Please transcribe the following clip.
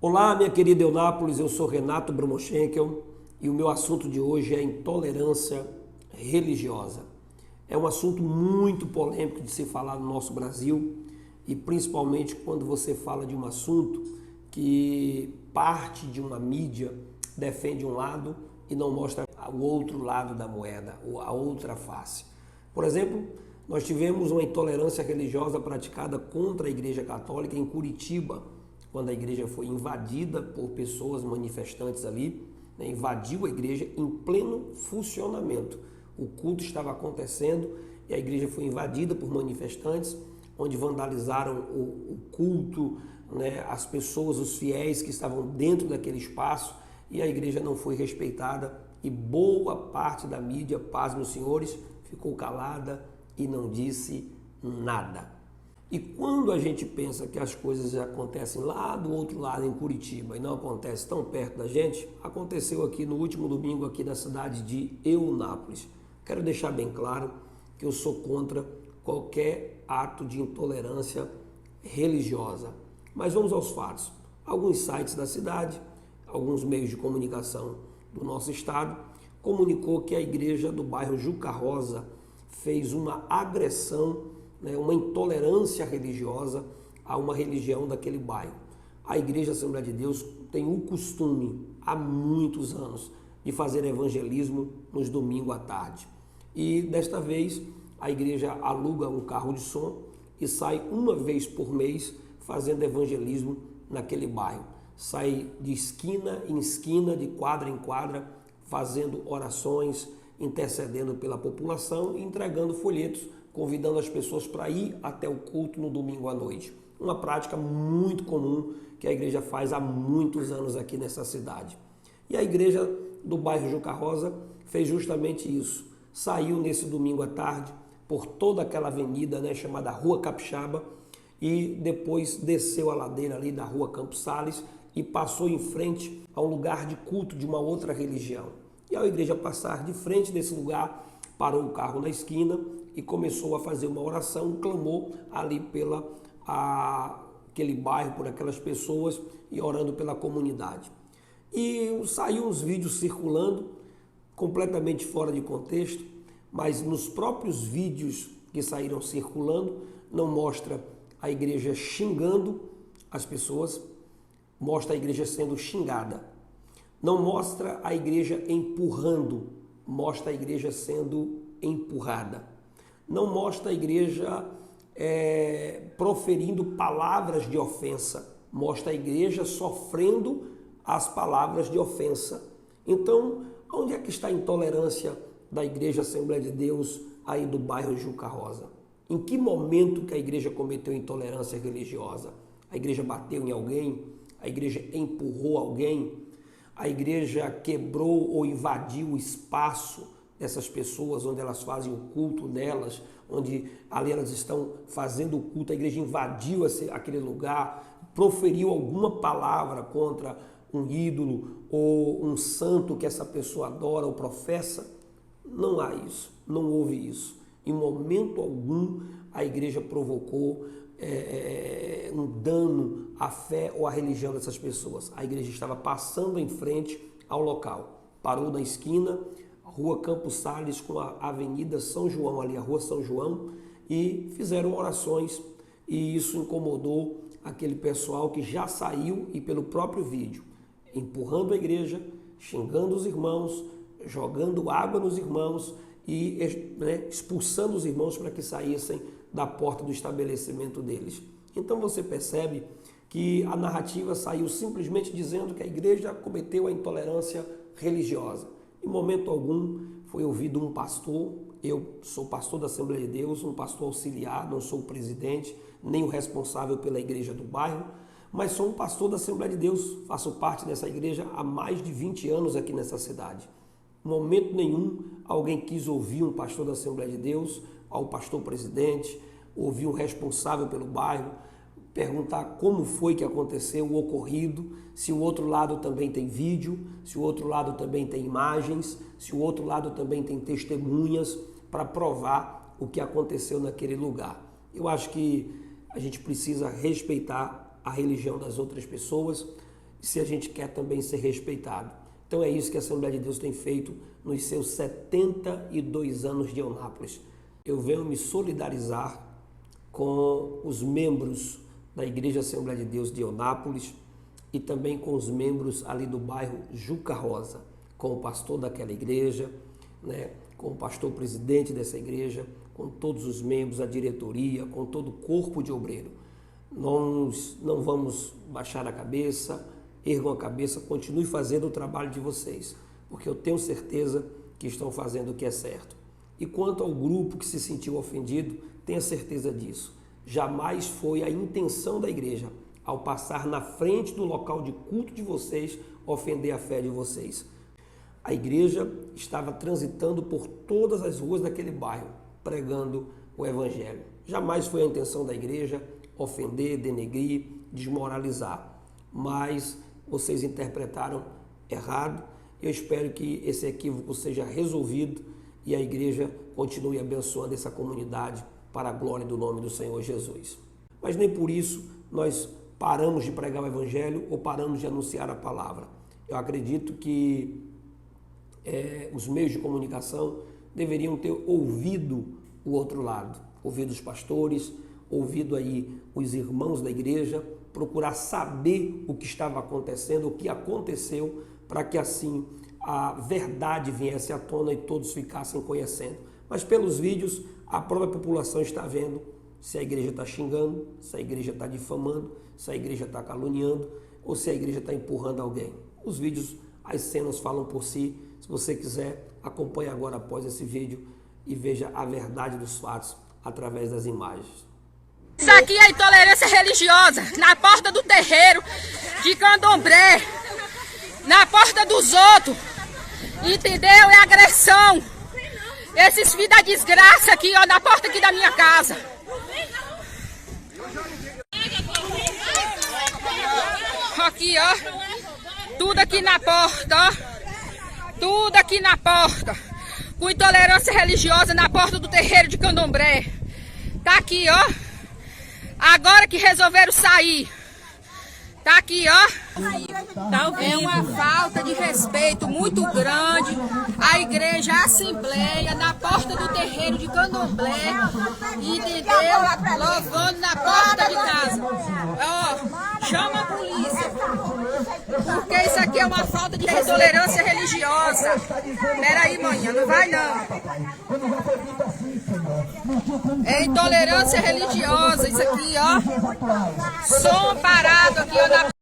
Olá, minha querida Eunápolis, eu sou Renato Bromochenkel e o meu assunto de hoje é intolerância religiosa. É um assunto muito polêmico de se falar no nosso Brasil e principalmente quando você fala de um assunto que parte de uma mídia defende um lado e não mostra o outro lado da moeda, ou a outra face. Por exemplo, nós tivemos uma intolerância religiosa praticada contra a Igreja Católica em Curitiba, quando a igreja foi invadida por pessoas manifestantes ali, né, invadiu a igreja em pleno funcionamento. O culto estava acontecendo e a igreja foi invadida por manifestantes, onde vandalizaram o culto, né, as pessoas, os fiéis que estavam dentro daquele espaço, e a igreja não foi respeitada e boa parte da mídia, paz meus senhores, ficou calada e não disse nada. E quando a gente pensa que as coisas acontecem lá do outro lado, em Curitiba, e não acontece tão perto da gente, aconteceu aqui no último domingo, aqui na cidade de Eunápolis. Quero deixar bem claro que eu sou contra qualquer ato de intolerância religiosa. Mas vamos aos fatos. Alguns sites da cidade, alguns meios de comunicação do nosso estado, comunicou que a igreja do bairro Juca Rosa fez uma agressão, uma intolerância religiosa a uma religião daquele bairro. A Igreja Assembleia de Deus tem o costume, há muitos anos, de fazer evangelismo nos domingos à tarde. E desta vez a igreja aluga um carro de som e sai uma vez por mês fazendo evangelismo naquele bairro. Sai de esquina em esquina, de quadra em quadra, fazendo orações, intercedendo pela população e entregando folhetos, convidando as pessoas para ir até o culto no domingo à noite. Uma prática muito comum que a igreja faz há muitos anos aqui nessa cidade. E a igreja do bairro Juca Rosa fez justamente isso. Saiu nesse domingo à tarde por toda aquela avenida, chamada Rua Capixaba, e depois desceu a ladeira ali da Rua Campos Sales e passou em frente a um lugar de culto de uma outra religião. E ao igreja passar de frente desse lugar, parou o carro na esquina e começou a fazer uma oração, um clamor ali pela aquele bairro, por aquelas pessoas e orando pela comunidade. E saiu uns vídeos circulando, completamente fora de contexto, mas nos próprios vídeos que saíram circulando, não mostra a igreja xingando as pessoas, mostra a igreja sendo xingada. Não mostra a igreja empurrando, mostra a igreja sendo empurrada. Não mostra a igreja proferindo palavras de ofensa, mostra a igreja sofrendo as palavras de ofensa. Então, onde é que está a intolerância da Igreja Assembleia de Deus aí do bairro Juca Rosa? Em que momento que a igreja cometeu intolerância religiosa? A igreja bateu em alguém? A igreja empurrou alguém? A igreja quebrou ou invadiu o espaço dessas pessoas, onde elas fazem o culto delas, onde ali elas estão fazendo o culto, a igreja invadiu aquele lugar, proferiu alguma palavra contra um ídolo ou um santo que essa pessoa adora ou professa? Não há isso, não houve isso. Em momento algum a igreja provocou um dano à fé ou à religião dessas pessoas. A igreja estava passando em frente ao local, parou na esquina, Rua Campos Sales com a Avenida São João, ali a Rua São João, e fizeram orações, e isso incomodou aquele pessoal que já saiu e pelo próprio vídeo, empurrando a igreja, xingando os irmãos, jogando água nos irmãos e expulsando os irmãos para que saíssem da porta do estabelecimento deles. Então você percebe que a narrativa saiu simplesmente dizendo que a igreja cometeu a intolerância religiosa. Em momento algum foi ouvido um pastor, eu sou pastor da Assembleia de Deus, um pastor auxiliar, não sou o presidente, nem o responsável pela igreja do bairro, mas sou um pastor da Assembleia de Deus, faço parte dessa igreja há mais de 20 anos aqui nessa cidade. Em momento nenhum alguém quis ouvir um pastor da Assembleia de Deus, ao pastor presidente, ouvir um responsável pelo bairro, perguntar como foi que aconteceu o ocorrido, se o outro lado também tem vídeo, se o outro lado também tem imagens, se o outro lado também tem testemunhas para provar o que aconteceu naquele lugar. Eu acho que a gente precisa respeitar a religião das outras pessoas. se a gente quer também ser respeitado. Então é isso que a Assembleia de Deus tem feito nos seus 72 anos de Eunápolis. Eu venho me solidarizar com os membros da Igreja Assembleia de Deus de Eunápolis e também com os membros ali do bairro Juca Rosa, com o pastor daquela igreja, né, com o pastor presidente dessa igreja, com todos os membros, a diretoria, com todo o corpo de obreiro. Nós não vamos baixar a cabeça, ergam a cabeça, continue fazendo o trabalho de vocês, porque eu tenho certeza que estão fazendo o que é certo. E quanto ao grupo que se sentiu ofendido, tenha certeza disso. Jamais foi a intenção da igreja, ao passar na frente do local de culto de vocês, ofender a fé de vocês. A igreja estava transitando por todas as ruas daquele bairro, pregando o evangelho. Jamais foi a intenção da igreja ofender, denegrir, desmoralizar. Mas vocês interpretaram errado. Eu espero que esse equívoco seja resolvido e a igreja continue abençoando essa comunidade para a glória do nome do Senhor Jesus. Mas nem por isso nós paramos de pregar o evangelho ou paramos de anunciar a palavra. Eu acredito que os meios de comunicação deveriam ter ouvido o outro lado, ouvido os pastores, ouvido aí os irmãos da igreja, procurar saber o que estava acontecendo, o que aconteceu, para que assim a verdade viesse à tona e todos ficassem conhecendo. Mas pelos vídeos, a própria população está vendo se a igreja está xingando, se a igreja está difamando, se a igreja está caluniando ou se a igreja está empurrando alguém. Os vídeos, as cenas falam por si. Se você quiser, acompanhe agora após esse vídeo e veja a verdade dos fatos através das imagens. Isso aqui é intolerância religiosa, na porta do terreiro de Candomblé, na porta dos outros, entendeu? É agressão. Esses filhos da desgraça aqui, ó, na porta aqui da minha casa. Aqui, ó, tudo aqui na porta, ó, tudo aqui na porta, com intolerância religiosa na porta do terreiro de Candomblé. Tá aqui, ó. Agora que resolveram sair, tá aqui, ó, é uma falta de respeito muito grande. A igreja a Assembleia na porta do terreiro de Candomblé, entendeu? Louvando na porta de casa. Ó, chama a polícia, porque isso aqui é uma falta de intolerância religiosa. Peraí, manhã, não vai não. É intolerância religiosa, isso aqui, ó. Som parado aqui, ó, na